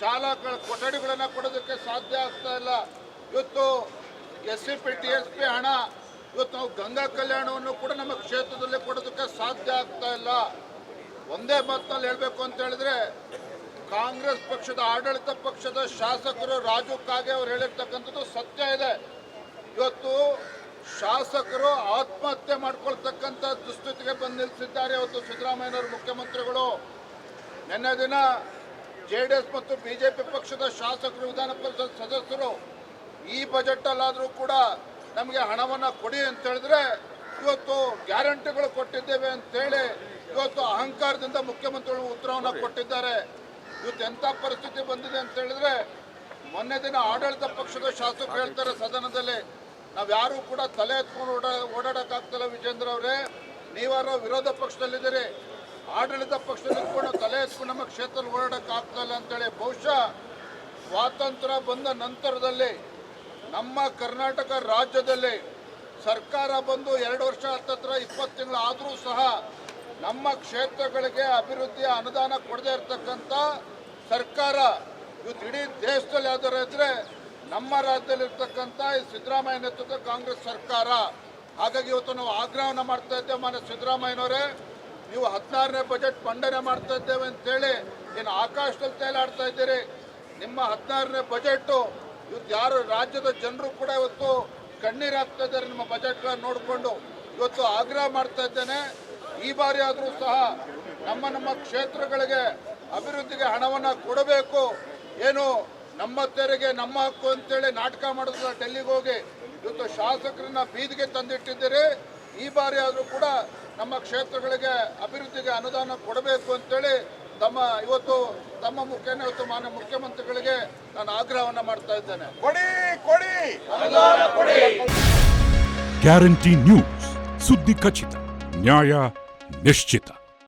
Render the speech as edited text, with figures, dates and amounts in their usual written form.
ಶಾಲಾ ಕೊಠಡಿಗಳನ್ನು ಕೊಡೋದಕ್ಕೆ ಸಾಧ್ಯ ಆಗ್ತಾ ಇಲ್ಲ. ಇವತ್ತು SCP TSP ಹಣ ಇವತ್ತು ನಾವು ಗಂಗಾ ಕಲ್ಯಾಣವನ್ನು ಕೂಡ ನಮ್ಮ ಕ್ಷೇತ್ರದಲ್ಲಿ ಕೊಡೋದಕ್ಕೆ ಸಾಧ್ಯ ಆಗ್ತಾ ಇಲ್ಲ. ಒಂದೇ ಮಾತಿನಲ್ಲಿ ಹೇಳಬೇಕು ಅಂತ ಹೇಳಿದ್ರೆ, ಕಾಂಗ್ರೆಸ್ ಪಕ್ಷದ ಆಡಳಿತ ಪಕ್ಷದ ಶಾಸಕರು ರಾಜು ಕಾಗೆ ಅವರು ಹೇಳಿರ್ತಕ್ಕಂಥದ್ದು ಸತ್ಯ ಇದೆ. ಇವತ್ತು ಶಾಸಕರು ಆತ್ಮಹತ್ಯೆ ಮಾಡ್ಕೊಳ್ತಕ್ಕಂಥ ದುಸ್ಥಿತಿಗೆ ಬಂದು ನಿಲ್ಲಿಸಿದ್ದಾರೆ. ಇವತ್ತು ಸಿದ್ದರಾಮಯ್ಯನವರು ಮುಖ್ಯಮಂತ್ರಿಗಳು. ನಿನ್ನೆ ದಿನ JDS ಮತ್ತು BJP ಪಕ್ಷದ ಶಾಸಕರು, ವಿಧಾನ ಪರಿಷತ್ ಸದಸ್ಯರು ಈ ಬಜೆಟ್ ಅಲ್ಲಾದರೂ ಕೂಡ ನಮಗೆ ಹಣವನ್ನು ಕೊಡಿ ಅಂತ ಹೇಳಿದ್ರೆ, ಇವತ್ತು ಗ್ಯಾರಂಟಿಗಳು ಕೊಟ್ಟಿದ್ದೇವೆ ಅಂತೇಳಿ ಇವತ್ತು ಅಹಂಕಾರದಿಂದ ಮುಖ್ಯಮಂತ್ರಿಗಳು ಉತ್ತರವನ್ನು ಕೊಟ್ಟಿದ್ದಾರೆ. ಇವತ್ತು ಎಂಥ ಪರಿಸ್ಥಿತಿ ಬಂದಿದೆ ಅಂತ ಹೇಳಿದ್ರೆ, ಮೊನ್ನೆ ದಿನ ಆಡಳಿತ ಪಕ್ಷದ ಶಾಸಕರು ಹೇಳ್ತಾರೆ ಸದನದಲ್ಲಿ, ನಾವ್ಯಾರೂ ಕೂಡ ತಲೆ ಎತ್ಕೊಂಡು ಓಡಾಡಕ್ಕಾಗ್ತಲ್ಲ ವಿಜೇಂದ್ರ ಅವರೇ, ನೀವಾರು ವಿರೋಧ ಪಕ್ಷದಲ್ಲಿದ್ದೀರಿ, ಆಡಳಿತ ಪಕ್ಷದಲ್ಲಿ ಇಟ್ಕೊಂಡು ತಲೆ ಎತ್ಕೊಂಡು ನಮ್ಮ ಕ್ಷೇತ್ರದಲ್ಲಿ ಓಡಾಡಕ್ಕಾಗ್ತಲ್ಲ ಅಂತೇಳಿ. ಬಹುಶಃ ಸ್ವಾತಂತ್ರ್ಯ ಬಂದ ನಂತರದಲ್ಲಿ ನಮ್ಮ ಕರ್ನಾಟಕ ರಾಜ್ಯದಲ್ಲಿ ಸರ್ಕಾರ ಬಂದು 2 ವರ್ಷ ಹತ್ತತ್ರ 20 ತಿಂಗಳು ಆದರೂ ಸಹ ನಮ್ಮ ಕ್ಷೇತ್ರಗಳಿಗೆ ಅಭಿವೃದ್ಧಿಯ ಅನುದಾನ ಕೊಡದೇ ಇರತಕ್ಕಂಥ ಸರ್ಕಾರ ಇವತ್ತು ಇಡೀ ದೇಶದಲ್ಲಿ ಯಾವ್ದಾರು ಇದ್ರೆ ನಮ್ಮ ರಾಜ್ಯದಲ್ಲಿರ್ತಕ್ಕಂಥ ಈ ಸಿದ್ದರಾಮಯ್ಯ ನೇತೃತ್ವದ ಕಾಂಗ್ರೆಸ್ ಸರ್ಕಾರ. ಹಾಗಾಗಿ ಇವತ್ತು ನಾವು ಆಗ್ರಹವನ್ನು ಮಾಡ್ತಾ ಇದ್ದೇವೆ, ಮಾನ್ಯ ಸಿದ್ದರಾಮಯ್ಯನವರೇ, ನೀವು 16ನೇ ಬಜೆಟ್ ಮಂಡನೆ ಮಾಡ್ತಾ ಇದ್ದೇವೆ ಅಂತೇಳಿ ಏನು ಆಕಾಶದಲ್ಲಿ ತೇಲಾಡ್ತಾ ಇದ್ದೀರಿ. ನಿಮ್ಮ 16ನೇ ಬಜೆಟು ಇವತ್ತು ಯಾರು ರಾಜ್ಯದ ಜನರು ಕೂಡ ಇವತ್ತು ಕಣ್ಣೀರು ಹಾಕ್ತಾ ಇದ್ದಾರೆ ನಿಮ್ಮ ಬಜೆಟ್ಗಳನ್ನು ನೋಡಿಕೊಂಡು. ಇವತ್ತು ಆಗ್ರಹ ಮಾಡ್ತಾ ಇದ್ದೇನೆ, ಈ ಬಾರಿ ಆದರೂ ಸಹ ನಮ್ಮ ಕ್ಷೇತ್ರಗಳಿಗೆ ಅಭಿವೃದ್ಧಿಗೆ ಹಣವನ್ನು ಕೊಡಬೇಕು. ಏನು ನಮ್ಮ ತೆರಿಗೆ ನಮ್ಮ ಹಕ್ಕು ಅಂತೇಳಿ ನಾಟಕ ಮಾಡೋದ್ರ ಡೆಲ್ಲಿಗೆ ಹೋಗಿ ಇವತ್ತು ಶಾಸಕರನ್ನ ಬೀದಿಗೆ ತಂದಿಟ್ಟಿದ್ದೀರಿ. ಈ ಬಾರಿ ಆದರೂ ಕೂಡ ನಮ್ಮ ಕ್ಷೇತ್ರಗಳಿಗೆ ಅಭಿವೃದ್ಧಿಗೆ ಅನುದಾನ ಕೊಡಬೇಕು ಅಂತೇಳಿ ಇವತ್ತು ತಮ್ಮ ಮುಖೇನ ಇವತ್ತು ಮಾನ್ಯ ಮುಖ್ಯಮಂತ್ರಿಗಳಿಗೆ ನಾನು ಆಗ್ರಹವನ್ನು ಮಾಡ್ತಾ ಇದ್ದೇನೆ. ಕೊಡಿ ಅನುದಾನ ಕೊಡಿ. ಗ್ಯಾರಂಟಿ ನ್ಯೂಸ್, ಸುದ್ದಿ ಖಚಿತ, ನ್ಯಾಯ ನಿಶ್ಚಿತ.